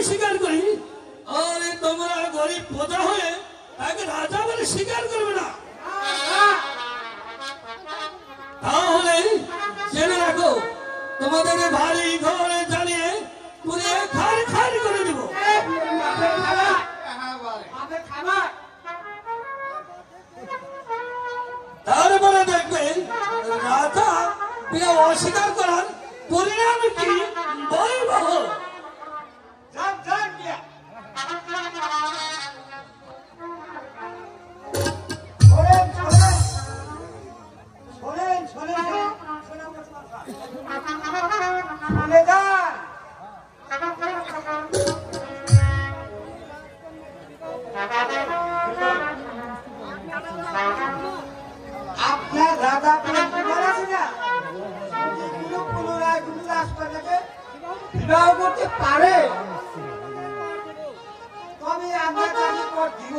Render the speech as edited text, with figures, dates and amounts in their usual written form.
স্বীকার করি, আর তোমরা গরিব প্রজা হয়ে তাকে রাজা বলে স্বীকার করবে না। তাহলে জেনে রাখো, তোমাদের ভারী ঘরে জ্বালিয়ে পুড়িয়ে খার খার করে দেব। তারপরে দেখবেন রাজা বিনা অস্বীকার করার পরিণাম কি ভয়াবহ। আপনার দাদা পুনরায় বিবাহ করতে পারে, তবে আমরা তাকে দিব।